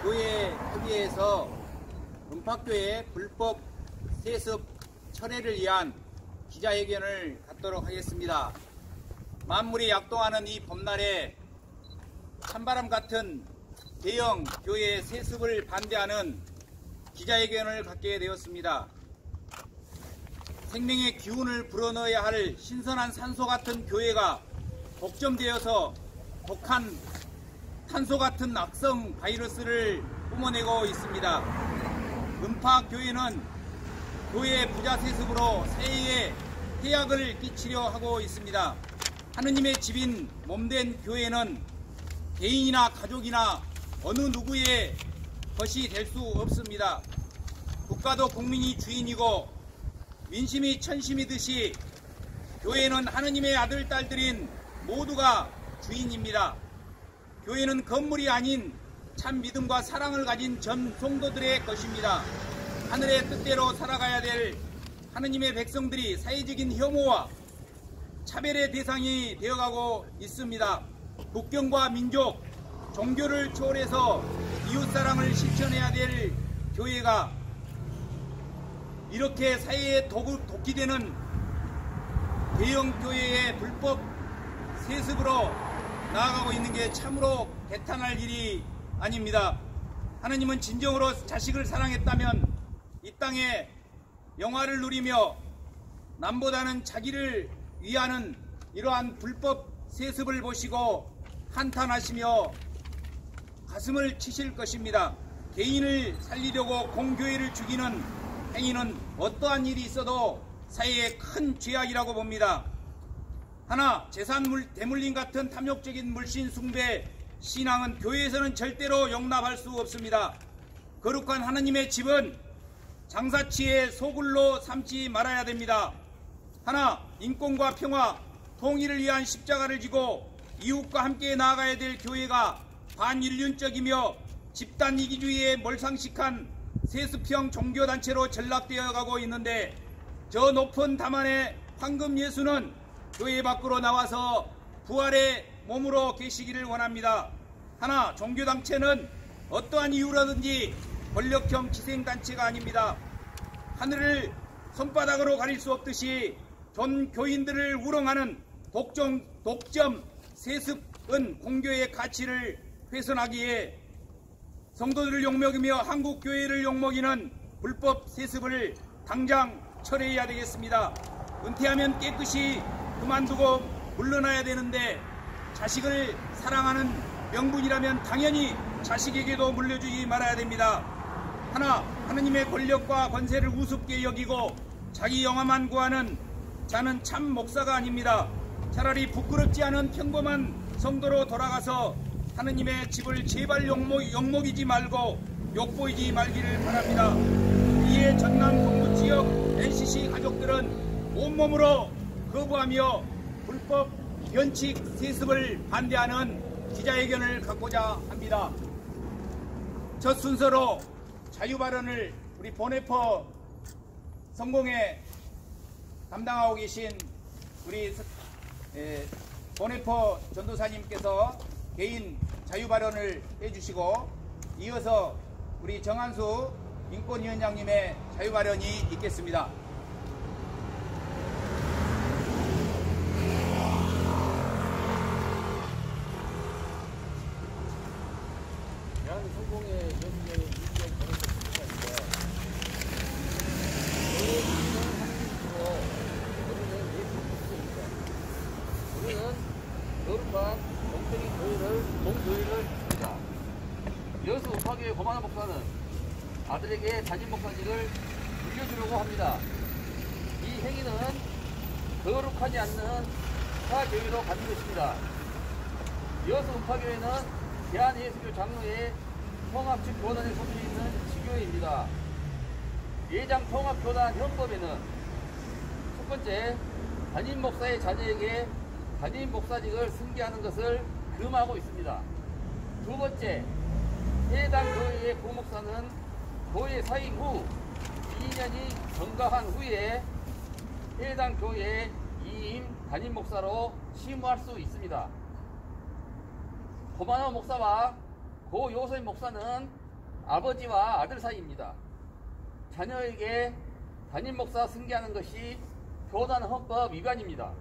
교회 협의회에서 은팍교회 불법 세습 철회를 위한 기자회견을 갖도록 하겠습니다. 만물이 약동하는 이 봄날에 찬바람 같은 대형 교회 세습을 반대하는 기자회견을 갖게 되었습니다. 생명의 기운을 불어넣어야 할 신선한 산소 같은 교회가 독점되어서 독한 탄소 같은 악성 바이러스를 뿜어내고 있습니다. 은팍교회는 교회 부자 세습으로 사회에 해악을 끼치려 하고 있습니다. 하느님의 집인 몸된 교회는 개인이나 가족이나 어느 누구의 것이 될 수 없습니다. 국가도 국민이 주인이고 민심이 천심이듯이 교회는 하느님의 아들, 딸들인 모두가 주인입니다. 교회는 건물이 아닌 참 믿음과 사랑을 가진 전 성도들의 것입니다. 하늘의 뜻대로 살아가야 될 하느님의 백성들이 사회적인 혐오와 차별의 대상이 되어가고 있습니다. 국경과 민족, 종교를 초월해서 이웃사랑을 실천해야 될 교회가 이렇게 사회에 독이 되는 대형 교회의 불법 세습으로 나아가고 있는 게 참으로 개탄할 일이 아닙니다. 하느님은 진정으로 자식을 사랑했다면 이 땅에 영화를 누리며 남보다는 자기를 위하는 이러한 불법 세습을 보시고 한탄하시며 가슴을 치실 것입니다. 개인을 살리려고 공교회를 죽이는 행위는 어떠한 일이 있어도 사회의 큰 죄악이라고 봅니다. 하나, 재산 대물림 같은 탐욕적인 물신 숭배 신앙은 교회에서는 절대로 용납할 수 없습니다. 거룩한 하나님의 집은 장사치의 소굴로 삼지 말아야 됩니다. 하나, 인권과 평화, 통일을 위한 십자가를 지고 이웃과 함께 나아가야 될 교회가 반인륜적이며 집단 이기주의에 몰상식한 세습형 종교단체로 전락되어 가고 있는데 저 높은 담안의 황금 예수는 교회 밖으로 나와서 부활의 몸으로 계시기를 원합니다. 하나, 종교단체는 어떠한 이유라든지 권력형 기생단체가 아닙니다. 하늘을 손바닥으로 가릴 수 없듯이 전 교인들을 우롱하는 독점 세습은 공교의 가치를 훼손하기에 성도들을 욕먹이며 한국교회를 욕먹이는 불법 세습을 당장 철회해야 되겠습니다. 은퇴하면 깨끗이 그만두고 물러나야 되는데 자식을 사랑하는 명분이라면 당연히 자식에게도 물려주지 말아야 됩니다. 하나, 하느님의 권력과 권세를 우습게 여기고 자기 영화만 구하는 자는 참 목사가 아닙니다. 차라리 부끄럽지 않은 평범한 성도로 돌아가서 하느님의 집을 제발 욕먹이지 말고 욕보이지 말기를 바랍니다. 이에 전남 동부지역 NCC 가족들은 온몸으로 거부하며 불법 변칙 세습을 반대하는 기자회견을 갖고자 합니다. 첫 순서로 자유발언을 우리 보네퍼 성공회 담당하고 계신 우리 보네퍼 전도사님께서 개인 자유발언을 해주시고 이어서 우리 정한수 인권위원장님의 자유발언이 있겠습니다. 대한성공회 연구의 유지영 보내셨습니다. 우리는 거룩한 정적인 공교회를 했습니다. 여수 은팍교회 고만한 목사는 아들에게 단임 목사직을 물려주려고 합니다. 이 행위는 거룩하지 않는 사교회로 가지고 있습니다. 여수 은팍교회는 대한예수교 장로회 통합측 교단에 소속해 있는 지교회입니다. 예장 통합교단 헌법에는 첫 번째, 단임 목사의 자녀에게 단임 목사직을 승계하는 것을 금하고 있습니다. 두 번째, 해당 교회의 부목사는 교회 사임 후 2년이 경과한 후에 해당 교회의 이임 단임 목사로 심의할 수 있습니다. 고만호 목사와 고 요셉 목사는 아버지와 아들 사이입니다. 자녀에게 담임 목사 승계하는 것이 교단 헌법 위반입니다.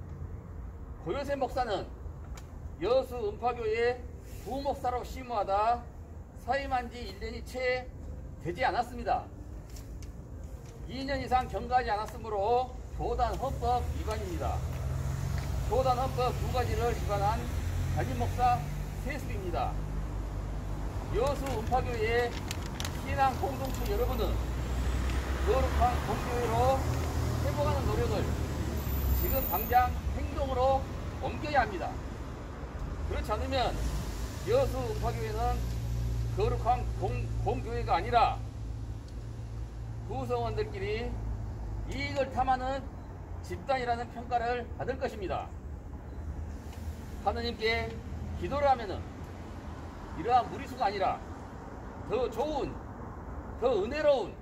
고요셉 목사는 여수 음파교회 부목사로 심무하다 사임한 지 1년이 채 되지 않았습니다. 2년 이상 경과하지 않았으므로 교단 헌법 위반입니다. 교단 헌법 2가지를 위반한 담임 목사 세습입니다. 여수 음파교회의 신앙 공동체 여러분은 거룩한 공교회로 회복하는 노력을 지금 당장 행동으로 옮겨야 합니다. 그렇지 않으면 여수 음파교회는 거룩한 공교회가 아니라 구성원들끼리 이익을 탐하는 집단이라는 평가를 받을 것입니다. 하느님께 기도를 하면은 이러한 무리수가 아니라 더 좋은, 더 은혜로운,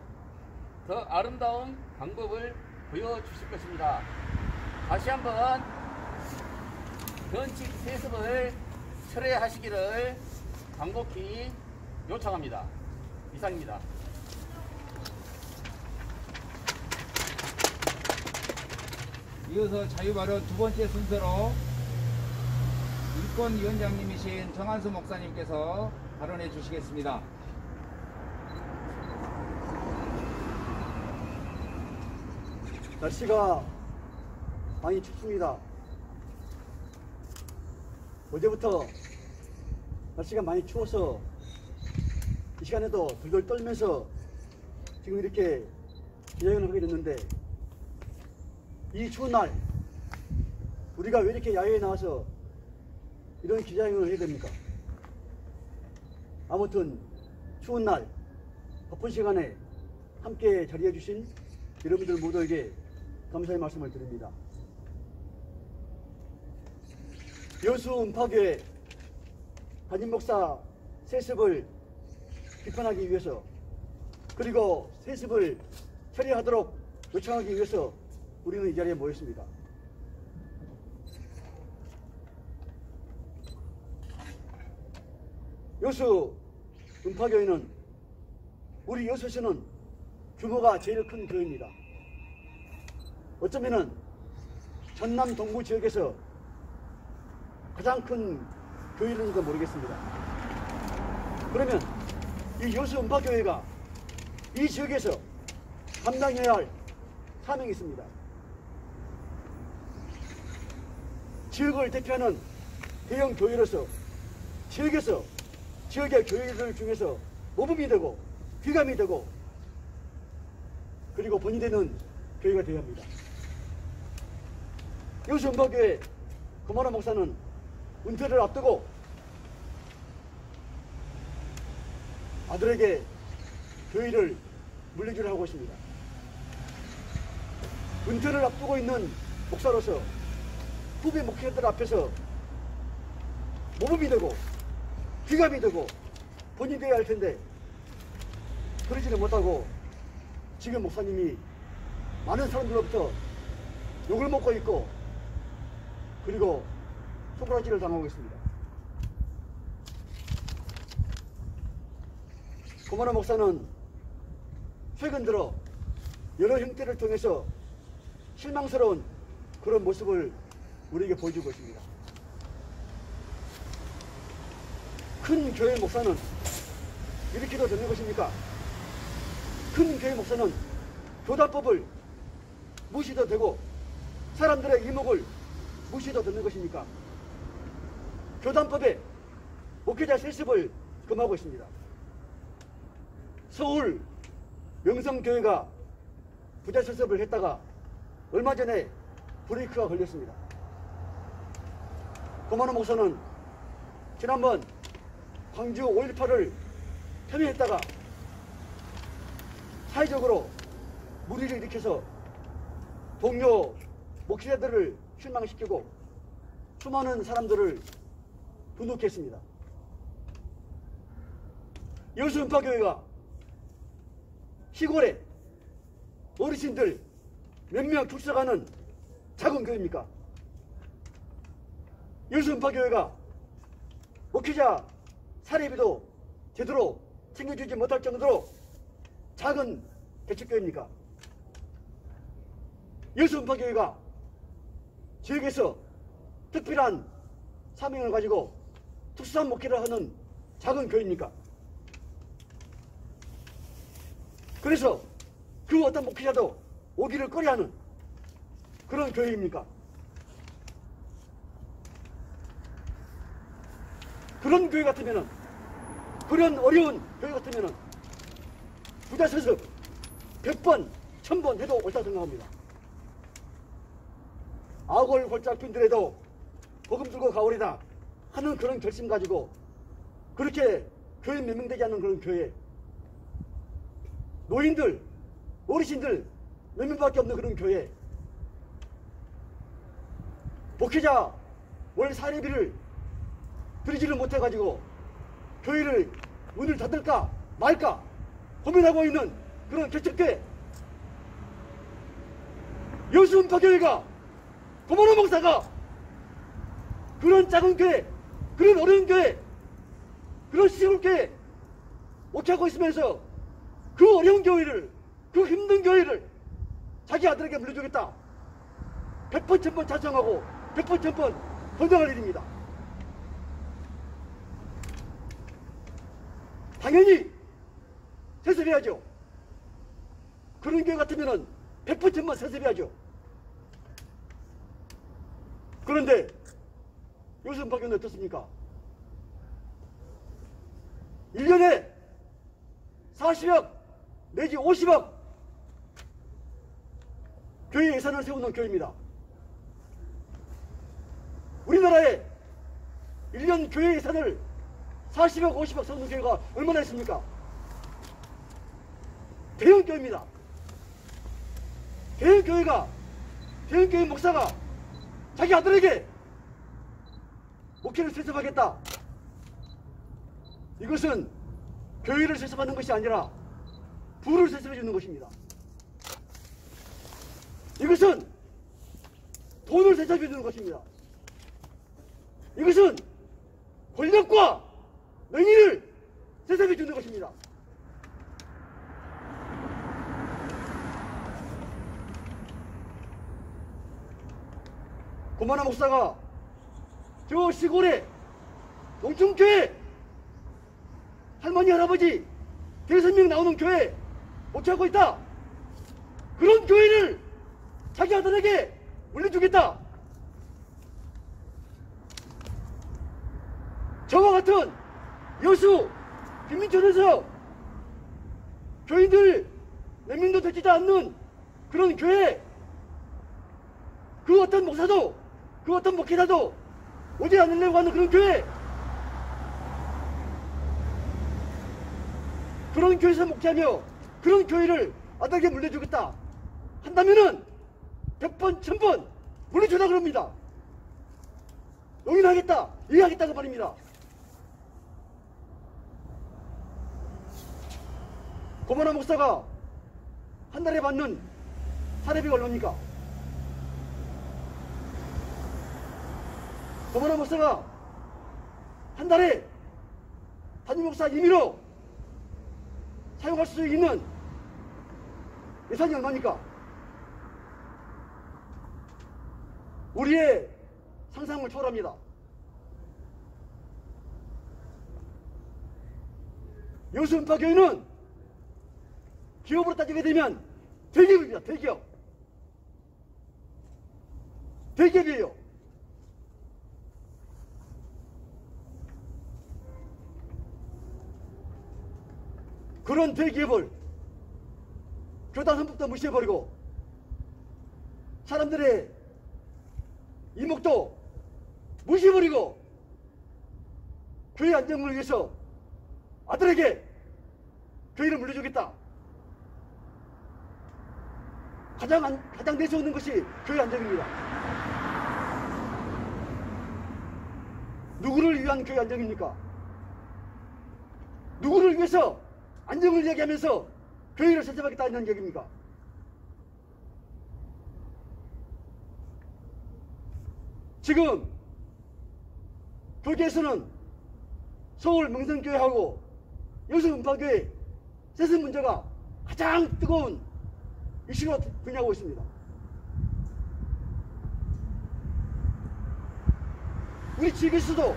더 아름다운 방법을 보여주실 것입니다. 다시 한번 변칙 세습을 철회하시기를 간곡히 요청합니다. 이상입니다. 이어서 자유발언 두 번째 순서로 인권위원장님이신 정한수 목사님께서 발언해 주시겠습니다. 날씨가 많이 춥습니다. 어제부터 날씨가 많이 추워서 이 시간에도 돌돌 떨면서 지금 이렇게 기자회견을 하게 됐는데, 이 추운 날 우리가 왜 이렇게 야외에 나와서 이런 기자회견을 해야 됩니까? 아무튼 추운 날 바쁜 시간에 함께 자리해 주신 여러분들 모두에게 감사의 말씀을 드립니다. 여수 음파교회 담임 목사 세습을 비판하기 위해서, 그리고 세습을 처리하도록 요청하기 위해서 우리는 이 자리에 모였습니다. 여수 음파교회는 우리 여수시는 규모가 제일 큰 교회입니다. 어쩌면은 전남 동부 지역에서 가장 큰 교회일지도 모르겠습니다. 그러면 이 여수 음파교회가 이 지역에서 감당해야 할 사명이 있습니다. 지역을 대표하는 대형 교회로서 지역에서 지역의 교회들 중에서 모범이 되고 귀감이 되고 그리고 본이 되는 교회가 되어야 합니다. 여수 음파교회 고만호 목사는 은퇴를 앞두고 아들에게 교회를 물리기를 하고 있습니다. 은퇴를 앞두고 있는 목사로서 후배 목회자들 앞에서 모범이 되고 귀감이 되고 본이 되어야 할 텐데 그러지는 못하고 지금 목사님이 많은 사람들로부터 욕을 먹고 있고 그리고 손가락질을 당하고 있습니다. 고만호 목사는 최근 들어 여러 형태를 통해서 실망스러운 그런 모습을 우리에게 보여주고 있습니다. 큰 교회 목사는 이렇게도 되는 것입니까? 큰 교회 목사는 교단법을 무시도 되고 사람들의 이목을 무시도 되는 것입니까? 교단법에 목회자 세습을 금하고 있습니다. 서울 명성교회가 부자 세습을 했다가 얼마 전에 브레이크가 걸렸습니다. 고만호 목사는 지난번 광주 5.18을 폄훼했다가 사회적으로 물의를 일으켜서 동료 목회자들을 실망시키고 수많은 사람들을 분노케 했습니다. 여수 음파교회가 시골에 어르신들 몇 명 출석하는 작은 교회입니까? 여수 음파교회가 목회자 사례비도 제대로 챙겨주지 못할 정도로 작은 개척교회입니까? 예수음파교회가 지역에서 특별한 사명을 가지고 특수한 목회를 하는 작은 교회입니까? 그래서 그 어떤 목회자도 오기를 꺼려하는 그런 교회입니까? 그런 교회 같으면은, 그런 어려운 교회 같으면은 부자 세습 100번, 1000번 해도 옳다고 생각합니다. 악을 골짝 핀들에도 복음 들고 가오리다 하는 그런 결심 가지고 그렇게 교회 몇 명 되지 않는 그런 교회, 노인들, 어르신들 몇 명밖에 없는 그런 교회, 목회자 월 사례비를 드리지를 못해가지고 교회를 문을 닫을까 말까 고민하고 있는 그런 개척교회, 여수음파교회가, 고모노 목사가 그런 작은 교회, 그런 어려운 교회, 그런 시골교회 목회하고 있으면서 그 어려운 교회를, 그 힘든 교회를 자기 아들에게 물려주겠다, 100번 1000번 찬성하고 100번 1000번 권장할 일입니다. 당연히 세습해야죠. 그런 교회 같으면 100번 1000번 세습해야죠. 그런데 요즘박교는 어떻습니까? 1년에 40억 내지 50억 교회 예산을 세우는 교회입니다. 우리나라에 1년 교회 예산을 40억 50억 세우는 교회가 얼마나 있습니까? 대형교회입니다. 대형교회가, 대형교회 목사가 자기 아들에게 목회를 세습하겠다, 이것은 교회를 세습하는 것이 아니라 부를 세습해 주는 것입니다. 이것은 돈을 세습해 주는 것입니다. 이것은 권력과 명예를 세습해 주는 것입니다. 고만한 목사가 저 시골에 농촌교회 할머니 할아버지 대여섯 명 나오는 교회 목회하고 있다, 그런 교회를 자기 아들에게 물려주겠다, 저와 같은 여수 빈민촌에서 교인들 몇 명도 되지 않는 그런 교회, 그 어떤 목사도, 그 어떤 목회자도 오지 않으려고 하는 그런 교회, 그런 교회에서 목회하며 그런 교회를 아들에게 물려주겠다 한다면은 100번 1000번 물려주라 그럽니다. 용인하겠다, 이해하겠다고 말입니다. 고만한 목사가 한 달에 받는 사례비가 얼마입니까? 고만한 목사가 한 달에 담임 목사 임의로 사용할 수 있는 예산이 얼마입니까? 우리의 상상을 초월합니다. 여수음파교회는 기업으로 따지게 되면 대기업입니다. 대기업. 대기업이에요. 그런 대기업을 교단 헌법도 무시해버리고 사람들의 이목도 무시해버리고 교회 안정을 위해서 아들에게 교회를 물려주겠다, 가장 내세우는 것이 교회 안정입니다. 누구를 위한 교회 안정입니까? 누구를 위해서 안정을 이야기하면서 교회를 세습하겠다는 얘기입니까? 지금 교계에서는 서울 명성교회하고 여수 음파교회 세습 문제가 가장 뜨거운 이슈로 분야하고 있습니다. 우리 지역에서도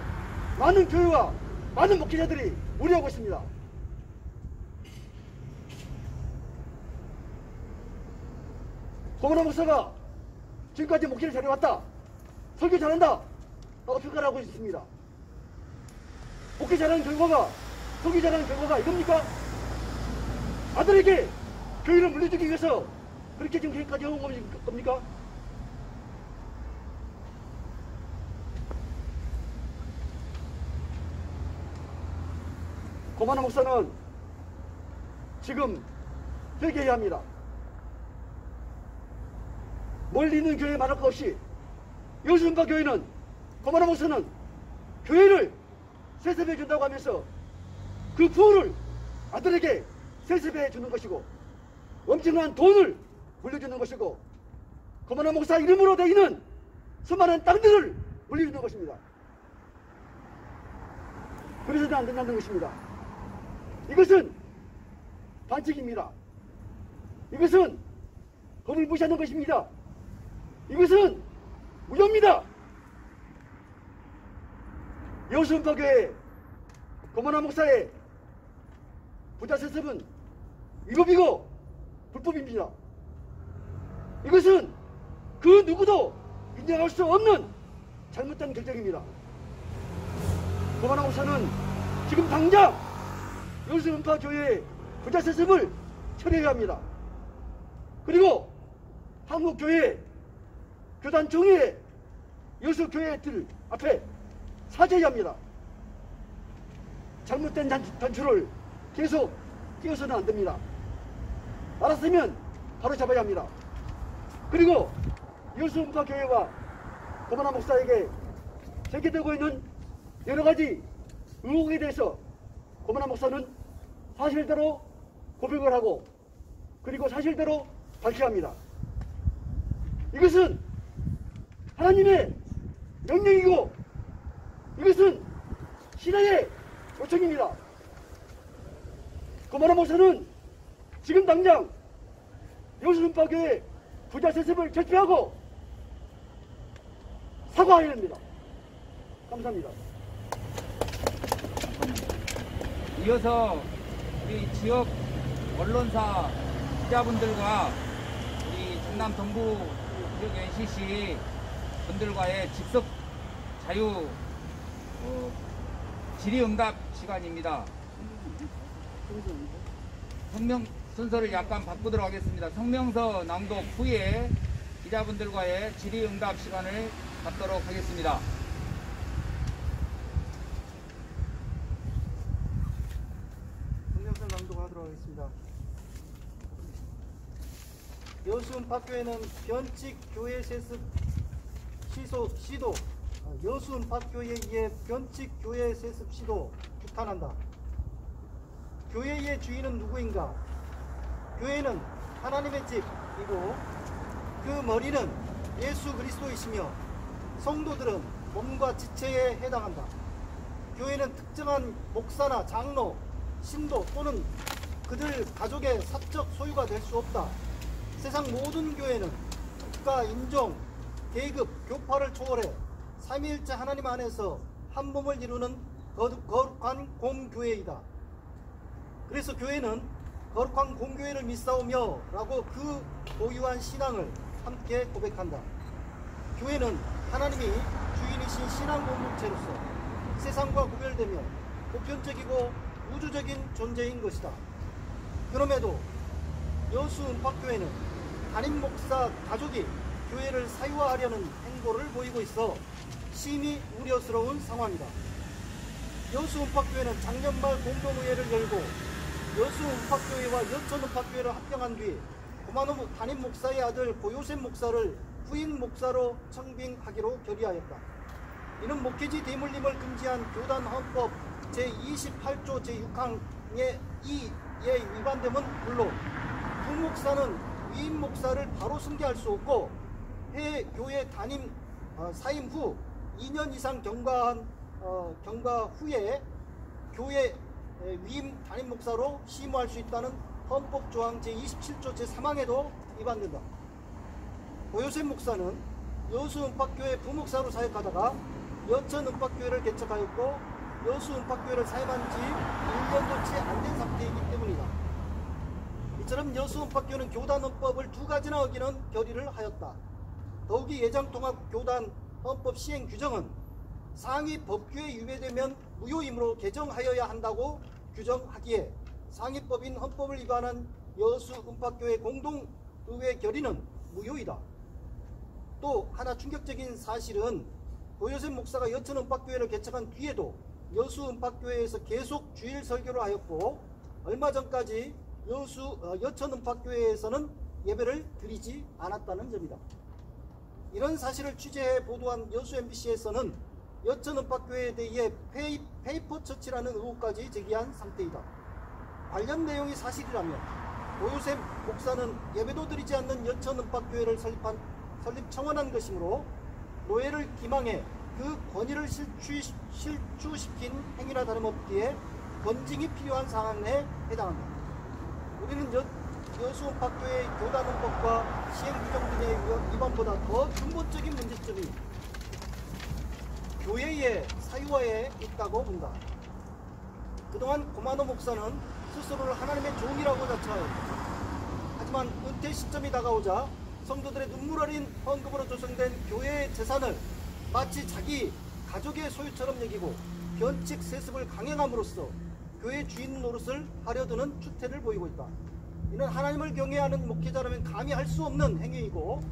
많은 교회와 많은 목회자들이 우려하고 있습니다. 고문화 목사가 지금까지 목회를 잘해왔다, 설교 잘한다 라고 평가를 하고 있습니다. 목회 잘하는 결과가, 설교 잘하는 결과가 이겁니까? 아들에게 교회를 물려주기 위해서 그렇게 지금까지 해온 겁니까? 고만화 목사는 지금 회개해야 합니다. 멀리 있는 교회에 말할 것 없이 여수 음파교회는, 고만화 목사는 교회를 세습해 준다고 하면서 그 부를 아들에게 세습해 주는 것이고 엄청난 돈을 물려주는 것이고 고만화 목사 이름으로 되어 있는 수많은 땅들을 물려주는 것입니다. 그래서는 안 된다는 것입니다. 이것은 반칙입니다. 이것은 법을 무시하는 것입니다. 이것은 무효입니다. 여수 음파교회 고만화 목사의 부자 세습은 위법이고 불법입니다. 이것은 그 누구도 인정할 수 없는 잘못된 결정입니다. 고만화 목사는 지금 당장 여수 음파교회의 부자 세습을 처리해야 합니다. 그리고 한국교회 교단 총회 여수 교회들 앞에 사죄해야 합니다. 잘못된 단추를 계속 끼워서는 안 됩니다. 알았으면 바로 잡아야 합니다. 그리고 여수 음파교회와 고만화 목사에게 제기되고 있는 여러 가지 의혹에 대해서 고만화 목사는 사실대로 고백을 하고 그리고 사실대로 밝혀야 합니다. 이것은 하나님의 명령이고 이것은 신앙의 요청입니다. 고만화 목사는 지금 당장 여수 음파교회 부자 세습을 철폐하고 사과해야 합니다. 감사합니다. 이어서 우리 지역 언론사 기자분들과 우리 전남 동부 지역 NCC 분들과의 즉석 자유 질의응답 시간입니다. 성명 순서를 약간 바꾸도록 하겠습니다. 성명서 낭독 후에 기자분들과의 질의응답 시간을 갖도록 하겠습니다. 성명서 낭독하도록 하겠습니다. 여수 음파교회는 변칙 교회 세습 시도 여수 음파교회에 의해 변칙 교회 세습 시도 규탄한다. 교회의 주인은 누구인가? 교회는 하나님의 집이고 그 머리는 예수 그리스도이시며 성도들은 몸과 지체에 해당한다. 교회는 특정한 목사나 장로, 신도 또는 그들 가족의 사적 소유가 될 수 없다. 세상 모든 교회는 국가, 인종, 계급, 교파를 초월해 삼위일체 하나님 안에서 한 몸을 이루는 거룩한 공교회이다. 그래서 교회는 거룩한 공교회를 믿사오며 라고 그 고유한 신앙을 함께 고백한다. 교회는 하나님이 주인이신 신앙 공동체로서 세상과 구별되며 보편적이고 우주적인 존재인 것이다. 그럼에도 여수 음파교회는 담임 목사 가족이 교회를 사유화하려는 행보를 보이고 있어 심히 우려스러운 상황이다. 여수 음파교회는 작년 말 공동의회를 열고 여수 음파교회와 여천 음파교회를 합병한 뒤 고만호 담임 목사의 아들 고요셉 목사를 후임 목사로 청빙하기로 결의하였다. 이는 목회지 대물림을 금지한 교단 헌법 제28조 제6항의 2에 위반됨은 물론 부목사는 위임 목사를 바로 승계할 수 없고 해 교회 담임 사임 후 2년 이상 경과 후에 교회 위임 담임 목사로 심의할 수 있다는 헌법 조항 제27조 제3항에도 위반된다. 고요셉 목사는 여수 은박교회 부목사로 사역하다가 여천 은박교회를 개척하였고 여수 은박교회를 사임한 지 1년도 채 안 된 상태이기 때문이다. 이처럼 여수 은박교회는 교단헌법을 2가지나 어기는 결의를 하였다. 더욱이 예장통합교단 헌법 시행 규정은 상위 법규에 위배되면 무효이므로 개정하여야 한다고 규정하기에 상위법인 헌법을 위반한 여수 은박교회 공동의회 결의는 무효이다. 또 하나 충격적인 사실은 고요셉 목사가 여천 은박교회를 개척한 뒤에도 여수 은박교회에서 계속 주일 설교를 하였고 얼마 전까지 여천 은박교회에서는 예배를 드리지 않았다는 점이다. 이런 사실을 취재해 보도한 여수 MBC에서는 여천 은박교회에 대해 페이퍼 처치라는 의혹까지 제기한 상태이다. 관련 내용이 사실이라면 고요셉 목사는 예배도 드리지 않는 여천 은박교회를 설립 청원한 것이므로 노예를 기망해 그 권위를 실추시킨 행위나 다름없기에 검증이 필요한 상황 내에 해당한다. 우리는 여수 은박교회의 교단헌법과 시행규정 등의 위반보다 더 근본적인 문제점이 교회의 사유화에 있다고 본다. 그동안 고만호 목사는 스스로를 하나님의 종이라고 자처하였다. 하지만 은퇴 시점이 다가오자 성도들의 눈물 어린 헌금으로 조성된 교회의 재산을 마치 자기 가족의 소유처럼 여기고 변칙 세습을 강행함으로써 교회 주인 노릇을 하려드는 추태를 보이고 있다. 이는 하나님을 경외하는 목회자라면 감히 할 수 없는 행위이고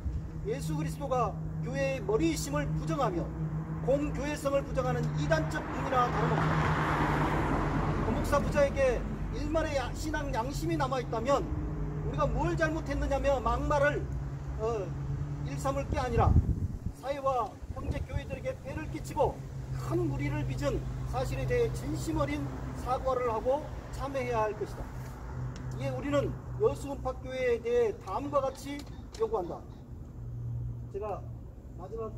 예수 그리스도가 교회의 머리이심을 부정하며 공교회성을 부정하는 이단적 행위나 다름없다. 고목사 부자에게 일말의 신앙 양심이 남아있다면 우리가 뭘 잘못했느냐며 막말을 일삼을 게 아니라 사회와 형제 교회들에게 폐를 끼치고 큰 무리를 빚은 사실에 대해 진심 어린 사과를 하고 참회해야 할 것이다. 이에 우리는 여수 은박교회에 대해 다음과 같이 요구한다. 제가 마지막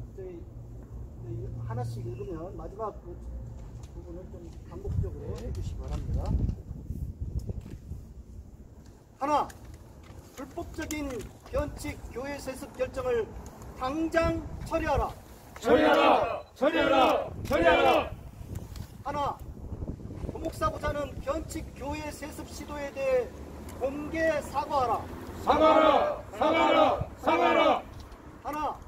하나씩 읽으면 마지막 그 부분을 좀 반복적으로 해주시기 바랍니다. 하나, 불법적인 변칙 교회 세습 결정을 당장 처리하라. 처리하라. 하나, 고목사 부자는 변칙 교회 세습 시도에 대해 공개 사과하라. 사과하라. 하나,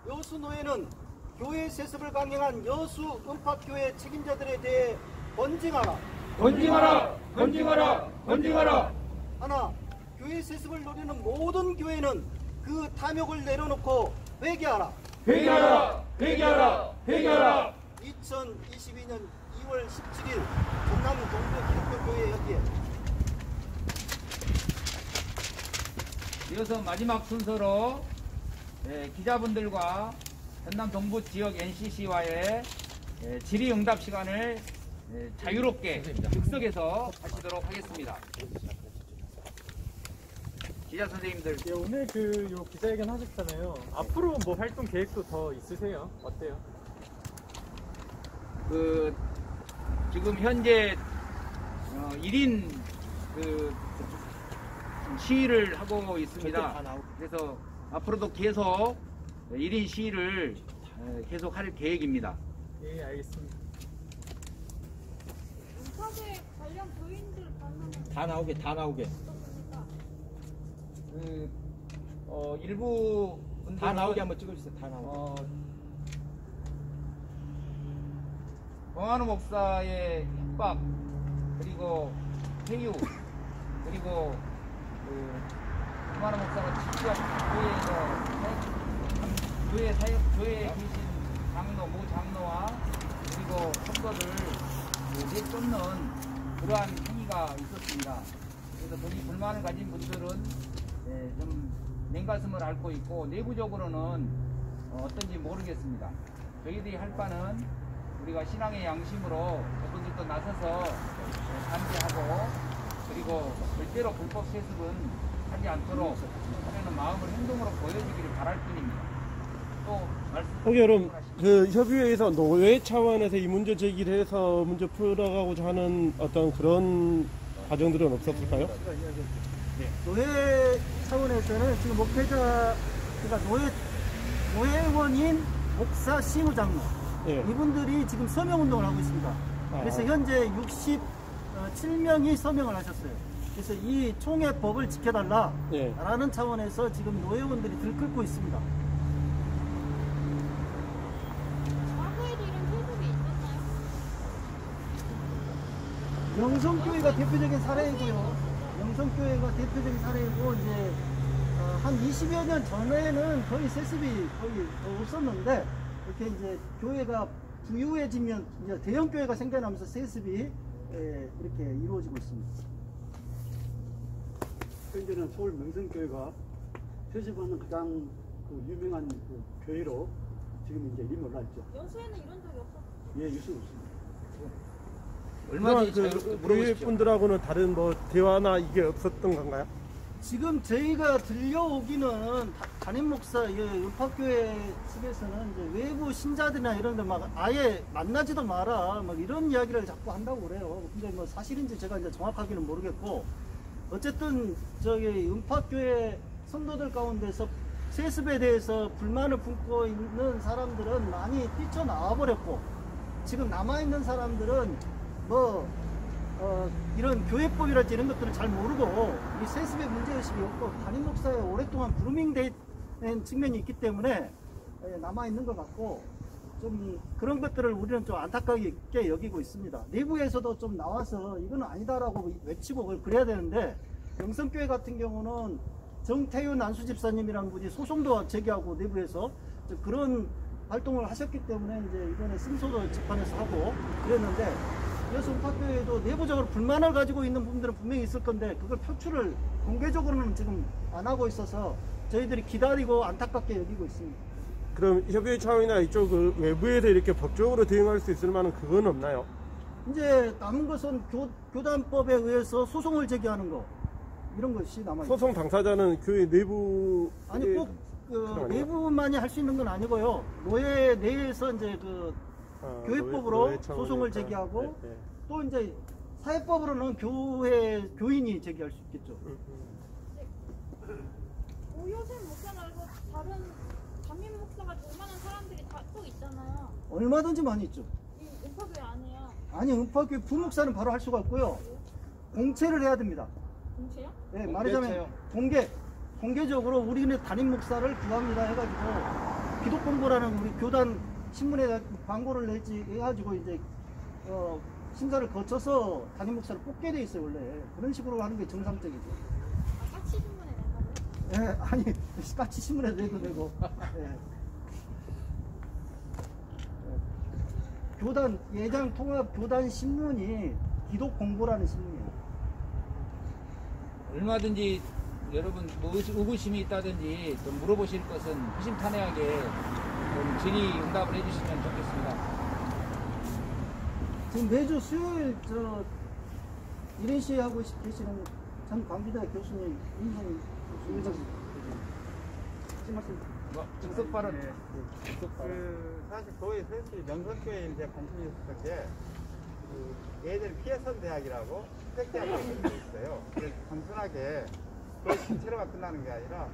여수 노회는 교회 세습을 강행한 여수 은박교회 책임자들에 대해 건징하라. 하나, 교회 세습을 노리는 모든 교회는 그 탐욕을 내려놓고 회개하라. 2022년 2월 17일 전남 동부 기독교교회 여기에. 이어서 마지막 순서로 기자분들과 전남 동부 지역 NCC와의 질의응답 시간을 자유롭게 즉석에서 하시도록 하겠습니다. 기자 선생님들. 예, 오늘 요 기자회견 하셨잖아요. 앞으로 뭐 활동 계획도 더 있으세요? 어때요? 지금 현재 1인 시위를 하고 있습니다. 그래서 앞으로도 계속 1인 시위를 계속 할 계획입니다. 예, 알겠습니다. 사회 관련 교인들 반응은 다 나오게 일부 분들은 다 나오게 한번 찍어주세요. 다 나오게. 고만호 목사의 협박, 그리고 회유, 그리고 고만호 목사가 직접 교회에 계신 장로, 모 장로와 그리고 성도를 내쫓는 그러한 행위가 있었습니다. 그래서 거기 불만을 가진 분들은 좀 냉가슴을 앓고 있고, 내부적으로는 어떤지 모르겠습니다. 저희들이 할 바는 우리가 신앙의 양심으로 저분들도 나서서 반대하고, 그리고 절대로 불법 세습은 하지 않도록 하려는 마음을 행동으로 보여주기를 바랄 뿐입니다. 또 말씀. 그럼 그 협의회에서 노회 차원에서 이 문제 제기를 해서 문제 풀어가고자 하는 어떤 그런 과정들은 없었을까요? 노회 차원에서는 지금 목회자, 그러니까 노회원인 목사, 시무장로 예. 이분들이 지금 서명운동을 하고 있습니다. 그래서 현재 67명이 서명을 하셨어요. 그래서 이 총회법을 지켜달라라는 예. 차원에서 지금 노회원들이 들끓고 있습니다. 과거에도 이런 세습이 있었나요? 영성교회가 대표적인 사례이고요. 영성교회가 대표적인 사례이고, 이제 한 20여 년 전에는 거의 세습이 거의 없었는데, 이렇게 이제 교회가 부유해지면 이제 대형 교회가 생겨나면서 세습이 이렇게 이루어지고 있습니다. 현재는 서울 명성교회가 세습하는 가장 그 유명한 그 교회로 지금 이제 이름이 올라있죠. 여수에는 이런 적이 없었어요. 예, 유수 없습니다. 얼마든지 그 자유롭게 교회 물어보십시오. 분들하고는 다른 뭐 대화나 이게 없었던 건가요? 지금 저희가 들려오기는 담임 목사, 읍학교회 측에서는 이제 외부 신자들이나 이런 데 막 아예 만나지도 마라, 막 이런 이야기를 자꾸 한다고 그래요. 근데 뭐 사실인지 제가 이제 정확하게는 모르겠고, 어쨌든 저기 읍학교회 성도들 가운데서 세습에 대해서 불만을 품고 있는 사람들은 많이 뛰쳐나와 버렸고, 지금 남아있는 사람들은 이런 교회법이랄지 이런 것들을 잘 모르고 이 세습의 문제의식이 없고 담임 목사에 오랫동안 그루밍된 측면이 있기 때문에 남아있는 것 같고, 좀 그런 것들을 우리는 좀 안타깝게 여기고 있습니다. 내부에서도 좀 나와서 이건 아니다라고 외치고 그래야 되는데, 영성교회 같은 경우는 정태윤 안수집사님이라는 분이 소송도 제기하고 내부에서 그런 활동을 하셨기 때문에 이제 이번에 승소도 재판에서 하고 그랬는데, 여수 읍학교회도 내부적으로 불만을 가지고 있는 분들은 분명히 있을 건데 그걸 표출을 공개적으로는 지금 안 하고 있어서 저희들이 기다리고 안타깝게 여기고 있습니다. 그럼 협의회 차원이나 이쪽 그 외부에서 이렇게 법적으로 대응할 수 있을 만한 그건 없나요? 이제 남은 것은 교단법에 의해서 소송을 제기하는 거, 이런 것이 남아있습니다. 소송 당사자는 교회 내부 아니 꼭 내부만이 할 수 있는 건 아니고요. 노예 내에서 이제 교회법으로 노예 소송을 차원이니까. 제기하고 네, 네. 또 이제 사회법으로는 교인이 제기할 수 있겠죠. 오요셉 목사 말고 다른 담임 목사가 될 만한 사람들이 다 또 있잖아요. 얼마든지 많이 있죠. 이 은파교회 안에요. 아니 은파교회 부목사는 바로 할 수가 없고요. 공채를 해야 됩니다. 공채요? 네, 말하자면 공개적으로 우리네 담임 목사를 구합니다 해가지고 기독공고라는 우리 교단 신문에 광고를 내지 해가지고 이제 심사를 거쳐서 담임 목사를 뽑게 돼 있어요. 원래 그런 식으로 하는 게 정상적이죠. 까치 신문에 내가요? 예, 아니 까치 신문에 내도 되고. 예. 교단 예장 통합 교단 신문이 기독공고라는 신문이에요. 얼마든지 여러분 뭐 의구심이 있다든지 좀 물어보실 것은 허심탄회하게 좀 질의 응답을 해주시면 좋겠습니다. 지금 매주 수요일 이런 시위 하고 계시는 전 광주대 교수님 인선 교수님 하신 말씀. 즉석 발언. 사실 교회 세습이 명성교회에 이제 관심이 있었던 게 예전에 피해선 대학이라고 특대학교가 있어요. 그래서 단순하게 교회 전체로만 끝나는 게 아니라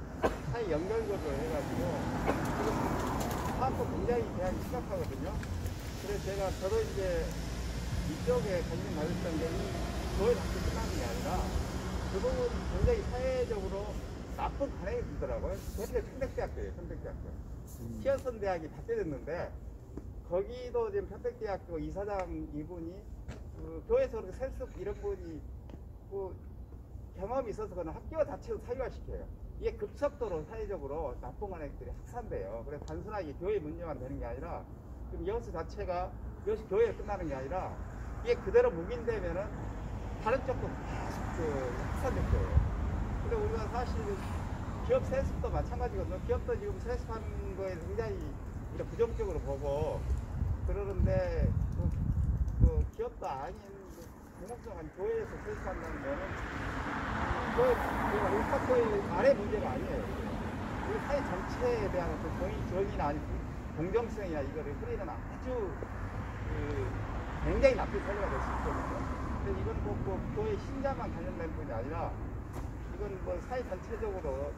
사회 연결고도 해가지고 지금 사업도 굉장히 대학이 심각하거든요. 그래서 저도 이제 이쪽에 관심 가졌던 게 교회 자체 끝나는 게 아니라 그 부분 굉장히 사회적으로 나쁜 반응이 들더라고요. 대표가 평택대학교예요, 평택대학교. 피어선 대학이 닫혀졌는데 거기도 지금 평택대학교 이사장 이분이 교회에서 그렇게 세습 이런 분이 경험이 있어서 그는 학교 자체도 사유화시켜요. 이게 급속도로 사회적으로 나쁜 관행들이 확산돼요. 그래서 단순하게 교회 문제만 되는 게 아니라 지금 여수 자체가 여수 교회에 끝나는 게 아니라 이게 그대로 묵인되면은 다른 쪽도 계속 확산될 거예요. 근데 우리가 사실 기업 세습도 마찬가지거든요. 기업도 지금 세습하는 거에 굉장히 부정적으로 보고 그러는데 그 기업도 아닌 공공성한 교회에서 세습한다는 거는 그거의 아래 문제가 아니에요. 우리 사회 전체에 대한 어떤 정의나 아니 공정성이나 이거를 흐리는 아주 굉장히 나쁜 사례가 될 수 있거든요. 그래서 이건 뭐 교회 신자만 관련된 부분이 아니라 이건 뭐 사회 전체적으로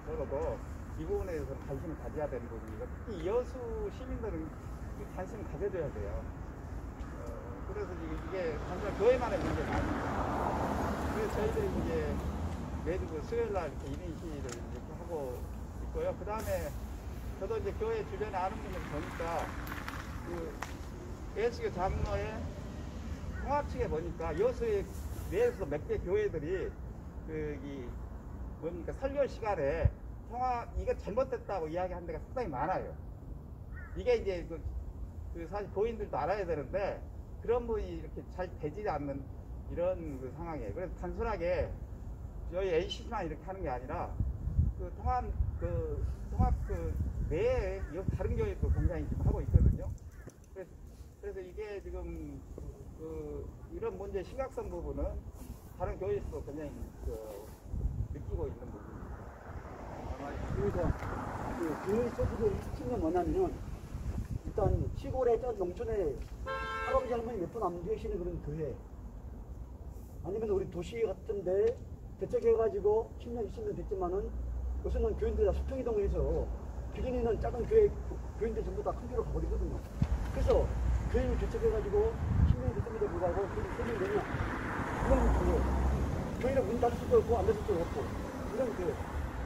적어도 이 부분에 대해서 관심을 가져야 되는 부분이고 특히 여수 시민들은 관심을 가져줘야 돼요. 그래서 이게 단순히 교회만의 문제가 아닙니다. 그래서 저희들이 이제 매주 그 수요일날 이렇게 1인 시위를 이렇게 하고 있고요. 그 다음에 저도 이제 교회 주변에 아는 분들 보니까 그 예수교 장로의 통합 측에 보니까 여수에 내에서 몇 개 교회들이 뭡니까 설교 시간에 이거 잘못됐다고 이야기한 데가 상당히 많아요. 이게 이제 사실 교인들도 알아야 되는데 그런 분이 이렇게 잘 되지 않는 이런 상황이에요. 그래서 단순하게 저희 AC만 이렇게 하는 게 아니라 통합 내에 다른 교회도 굉장히 지금 하고 있거든요. 그래서 이게 지금 이런 문제의 심각성 부분은 다른 교회에서도 굉장히 느끼고 있는 부분입니다. 그래서 교회 속에서 특징은 뭐냐면은 일단 시골에 농촌에 할아버지 할머니 몇 분 안 계시는 그런 교회, 아니면 우리 도시 같은데 대책해가지고 10년 20년 됐지만은 요새는 교인들 다 수평이동해서 기존에 있는 작은 교인들 전부 다 큰 교회로 가버리거든요. 그래서 교회를 개척해가지고 10년이 됐음에도 불구하고 교회를 세명되면 그런 교회를 문 닫을 수도 없고 안 닫을 수도 없고 이런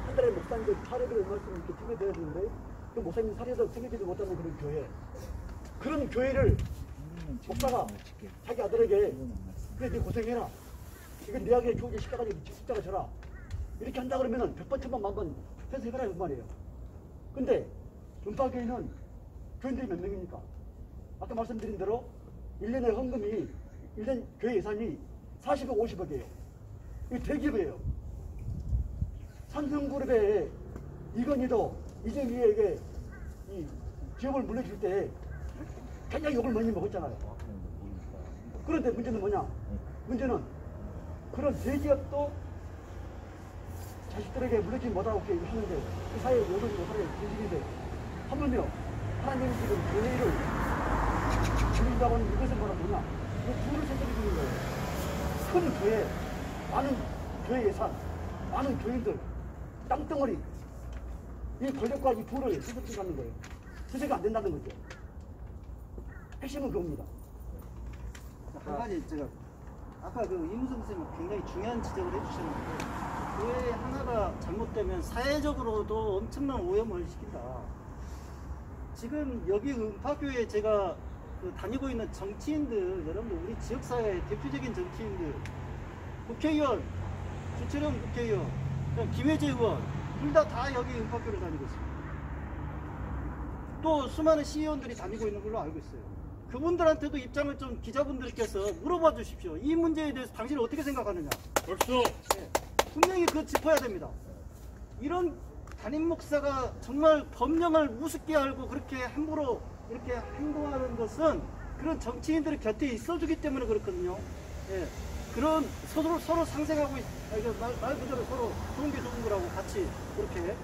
한 달에 목사님들 사례를 말씀 이렇게 챙겨드려야 되는데 그 목사님 사례도 챙겨주지 못하는 그런 교회, 그런 교회를 목사가 자기 아들에게 그래 네 고생해라, 이건 네 아기의 교육에 십자가 져라 이렇게 한다 그러면은 100번 1000번 만번 해서 해봐라 그 말이에요. 근데 음파교회는 교인들이 몇 명입니까? 아까 말씀드린 대로 1년에 헌금이 1년 교회 예산이 40억 50억이에요. 이게 대기업이에요. 삼성그룹에 이건희도 이재미에게 이 기업을 물려줄 때 굉장히 욕을 많이 먹었잖아요. 그런데 문제는 뭐냐? 문제는 그런 대기업도 자식들에게 물려주지 못하고 하는데 그 사회에 욕을 못하는 인식인데 하물며 하나님이 지금 교회를 주린다고 하는 이것은 뭐냐? 그 부를 선택해 주는 거예요. 큰 교회, 많은 교회 예산, 많은 교인들, 땅덩어리, 이 권력과 이 부를 선택해 가는 거예요. 선택이 안 된다는 거죠. 핵심은 그겁니다. 한 가지 아까 이무성 선생님은 굉장히 중요한 지적을 해주셨는데 교회 하나가 잘못되면 사회적으로도 엄청난 오염을 시킨다. 지금 여기 음파교회에 제가 다니고 있는 정치인들, 여러분들 우리 지역사회의 대표적인 정치인들, 국회의원, 주철영 국회의원, 김혜재 의원 둘 다 여기 음파교회를 다니고 있습니다. 또 수많은 시의원들이 다니고 있는 걸로 알고 있어요. 그분들한테도 입장을 좀 기자분들께서 물어봐 주십시오. 이 문제에 대해서 당신은 어떻게 생각하느냐. 벌써 네, 분명히 그거 짚어야 됩니다. 이런 담임 목사가 정말 법령을 우습게 알고 그렇게 함부로 이렇게 행동하는 것은 그런 정치인들이 곁에 있어주기 때문에 그렇거든요. 예, 그런 서로 상생하고 말 그대로 서로 좋은 게 좋은 거라고 같이 그렇게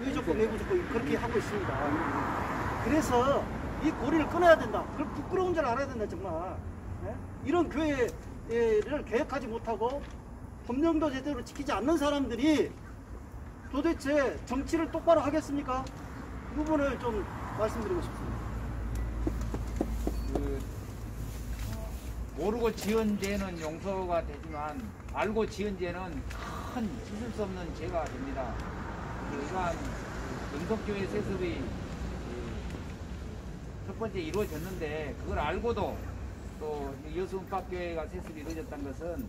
위 좋고 내부 좋고 그렇게 하고 있습니다. 그래서 이 고리를 끊어야 된다. 그걸 부끄러운 줄 알아야 된다 정말. 예? 이런 교회를 개혁하지 못하고 법령도 제대로 지키지 않는 사람들이 도대체 정치를 똑바로 하겠습니까? 이 부분을 좀 말씀드리고 싶습니다. 모르고 지은 죄는 용서가 되지만 알고 지은 죄는 큰 씻을 수 없는 죄가 됩니다. 이러한 영석교회 세습이 첫 번째 이루어졌는데 그걸 알고도 또 여수음파교회가 세습이 이루어졌다는 것은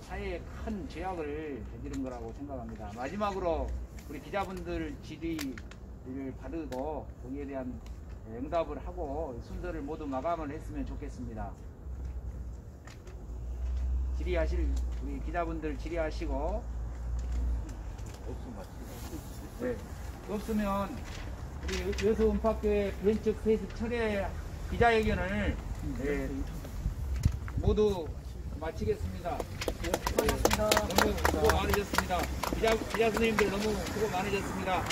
사회에 큰 죄악을 저지른 거라고 생각합니다. 마지막으로 우리 기자분들 질의를 받고 거기에 대한 응답을 하고 순서를 모두 마감을 했으면 좋겠습니다. 질의하실 우리 기자분들 질의하시고 네. 없으면 우리 여수음파교회 변칙 세습 철회 기자회견을 모두 마치겠습니다. 수고하셨습니다. 너무 수고 많으셨습니다. 기자 선생님들 너무 수고 많으셨습니다.